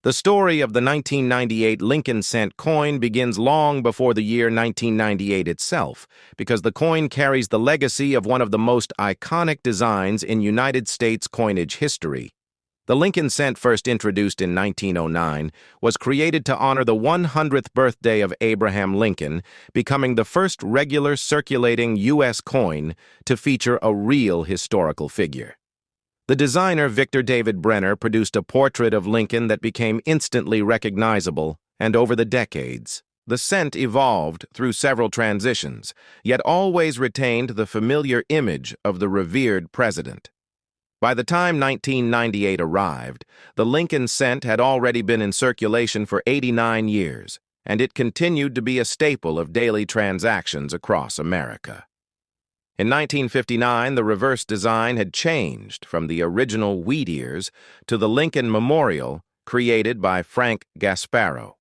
The story of the 1998 Lincoln cent coin begins long before the year 1998 itself, because the coin carries the legacy of one of the most iconic designs in United States coinage history. The Lincoln cent, first introduced in 1909, was created to honor the 100th birthday of Abraham Lincoln, becoming the first regular circulating U.S. coin to feature a real historical figure. The designer Victor D Brenners produced a portrait of Lincoln that became instantly recognizable, and over the decades, the cent evolved through several transitions, yet always retained the familiar image of the revered president. By the time 1998 arrived, the Lincoln cent had already been in circulation for 89 years, and it continued to be a staple of daily transactions across America. In 1959, the reverse design had changed from the original wheat ears to the Lincoln Memorial created by Frank Gasparro.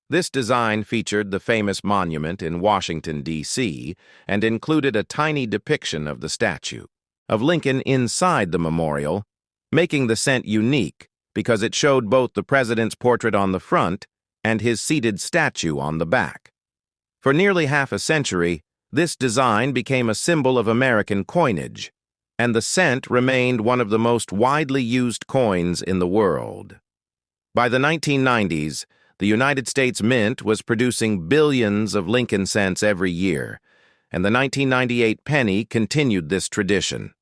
This design featured the famous monument in Washington, D.C., and included a tiny depiction of the statue of Lincoln inside the memorial, making the cent unique because it showed both the president's portrait on the front and his seated statue on the back. For nearly half a century, this design became a symbol of American coinage, and the cent remained one of the most widely used coins in the world. By the 1990s, the United States Mint was producing billions of Lincoln cents every year, and the 1998 penny continued this tradition.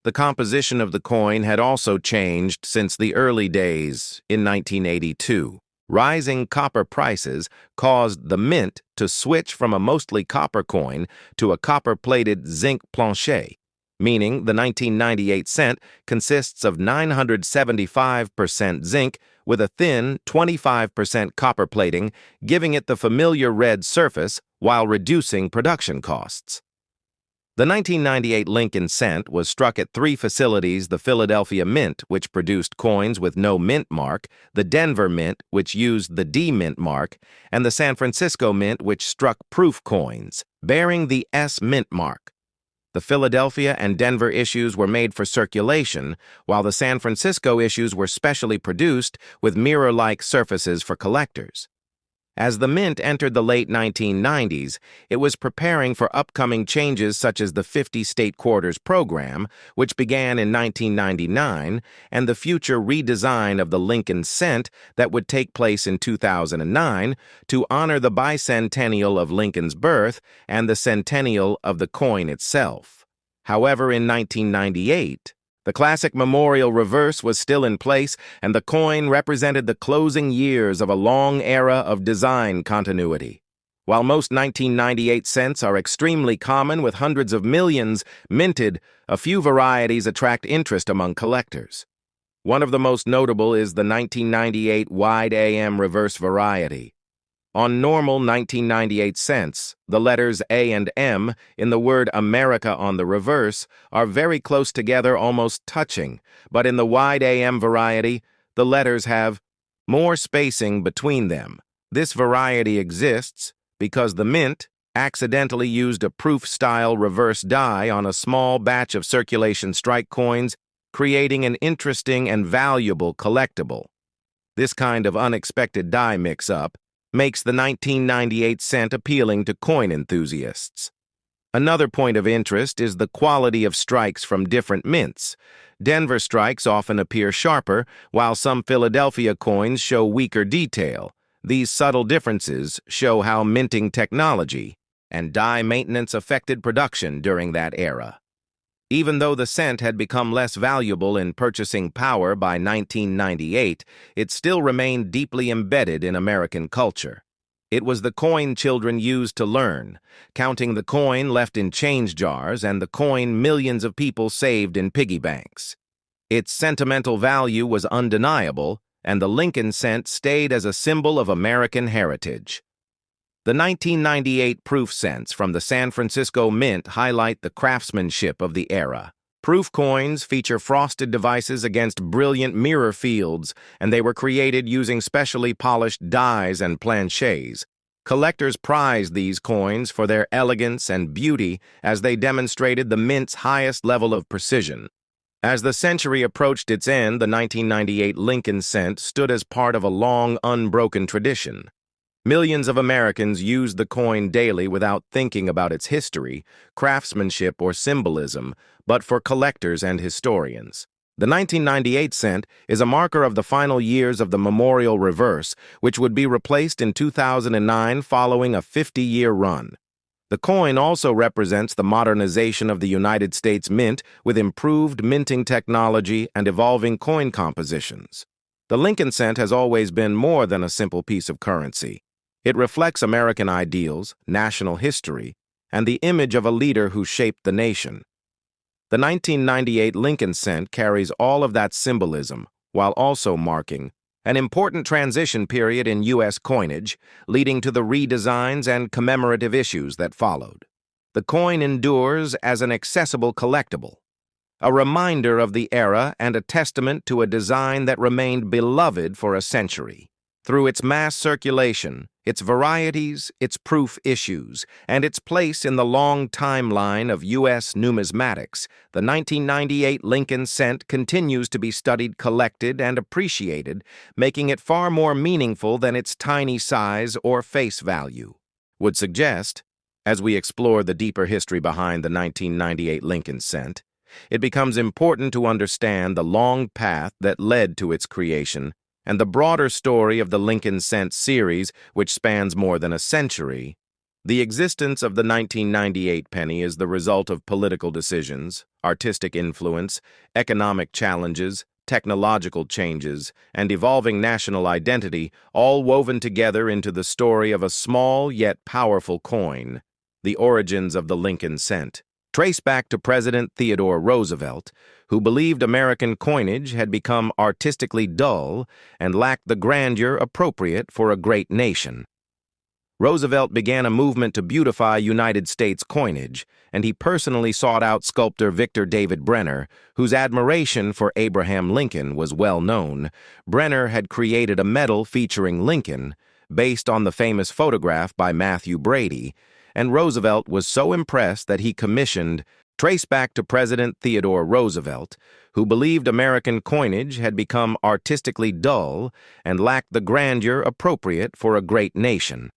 The composition of the coin had also changed since the early days in 1982. Rising copper prices caused the mint to switch from a mostly copper coin to a copper-plated zinc plancher, meaning the 1998 cent consists of 975% zinc with a thin 25% copper plating, giving it the familiar red surface while reducing production costs. The 1998 Lincoln cent was struck at three facilities: the Philadelphia Mint, which produced coins with no mint mark, the Denver Mint, which used the D mint mark, and the San Francisco Mint, which struck proof coins, bearing the S mint mark. The Philadelphia and Denver issues were made for circulation, while the San Francisco issues were specially produced with mirror-like surfaces for collectors. As the Mint entered the late 1990s, it was preparing for upcoming changes such as the 50 State Quarters program, which began in 1999, and the future redesign of the Lincoln cent that would take place in 2009 to honor the bicentennial of Lincoln's birth and the centennial of the coin itself. However, in 1998, the classic memorial reverse was still in place, and the coin represented the closing years of a long era of design continuity. While most 1998 cents are extremely common with hundreds of millions minted, a few varieties attract interest among collectors. One of the most notable is the 1998 wide AM reverse variety. On normal 1998 cents, the letters A and M in the word America on the reverse are very close together, almost touching, but in the wide AM variety, the letters have more spacing between them. This variety exists because the Mint accidentally used a proof-style reverse die on a small batch of circulation strike coins, creating an interesting and valuable collectible. This kind of unexpected die mix-up makes the 1998 cent appealing to coin enthusiasts. Another point of interest is the quality of strikes from different mints. Denver strikes often appear sharper, while some Philadelphia coins show weaker detail. These subtle differences show how minting technology and die maintenance affected production during that era. Even though the cent had become less valuable in purchasing power by 1998, it still remained deeply embedded in American culture. It was the coin children used to learn, counting the coin left in change jars and the coin millions of people saved in piggy banks. Its sentimental value was undeniable, and the Lincoln cent stayed as a symbol of American heritage. The 1998 proof cents from the San Francisco Mint highlight the craftsmanship of the era. Proof coins feature frosted devices against brilliant mirror fields, and they were created using specially polished dies and planchets. Collectors prized these coins for their elegance and beauty as they demonstrated the Mint's highest level of precision. As the century approached its end, the 1998 Lincoln cent stood as part of a long, unbroken tradition. Millions of Americans used the coin daily without thinking about its history, craftsmanship, or symbolism, but for collectors and historians. The 1998 cent is a marker of the final years of the memorial reverse, which would be replaced in 2009 following a 50-year run. The coin also represents the modernization of the United States Mint with improved minting technology and evolving coin compositions. The Lincoln cent has always been more than a simple piece of currency. It reflects American ideals, national history, and the image of a leader who shaped the nation. The 1998 Lincoln cent carries all of that symbolism while also marking an important transition period in U.S. coinage, leading to the redesigns and commemorative issues that followed. The coin endures as an accessible collectible, a reminder of the era and a testament to a design that remained beloved for a century. Through its mass circulation, its varieties, its proof issues, and its place in the long timeline of U.S. numismatics, the 1998 Lincoln cent continues to be studied, collected, and appreciated, making it far more meaningful than its tiny size or face value. Would suggest, as we explore the deeper history behind the 1998 Lincoln cent, it becomes important to understand the long path that led to its creation and the broader story of the Lincoln cent series, which spans more than a century. The existence of the 1998 penny is the result of political decisions, artistic influence, economic challenges, technological changes, and evolving national identity, all woven together into the story of a small yet powerful coin. The origins of the Lincoln cent trace back to President Theodore Roosevelt, who believed American coinage had become artistically dull and lacked the grandeur appropriate for a great nation. Roosevelt began a movement to beautify United States coinage, and he personally sought out sculptor Victor D Brenners, whose admiration for Abraham Lincoln was well known. Brenners had created a medal featuring Lincoln, based on the famous photograph by Matthew Brady, and Roosevelt was so impressed that he commissioned trace back to President Theodore Roosevelt, who believed American coinage had become artistically dull and lacked the grandeur appropriate for a great nation.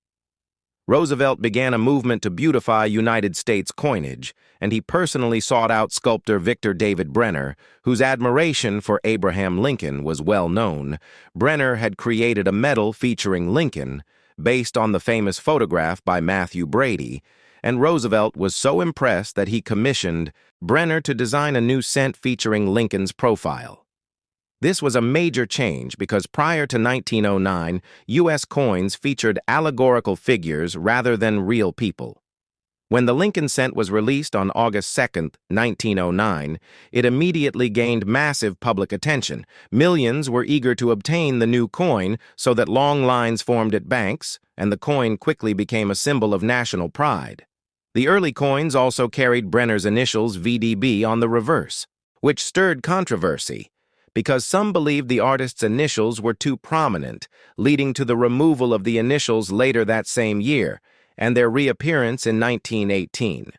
Roosevelt began a movement to beautify United States coinage, and he personally sought out sculptor Victor D Brenners, whose admiration for Abraham Lincoln was well known. Brenners had created a medal featuring Lincoln, based on the famous photograph by Matthew Brady, and Roosevelt was so impressed that he commissioned Brenners to design a new cent featuring Lincoln's profile. This was a major change because prior to 1909, U.S. coins featured allegorical figures rather than real people. When the Lincoln cent was released on August 2, 1909, it immediately gained massive public attention. Millions were eager to obtain the new coin so that long lines formed at banks, and the coin quickly became a symbol of national pride. The early coins also carried Brenners' initials VDB on the reverse, which stirred controversy because some believed the artist's initials were too prominent, leading to the removal of the initials later that same year and their reappearance in 1918.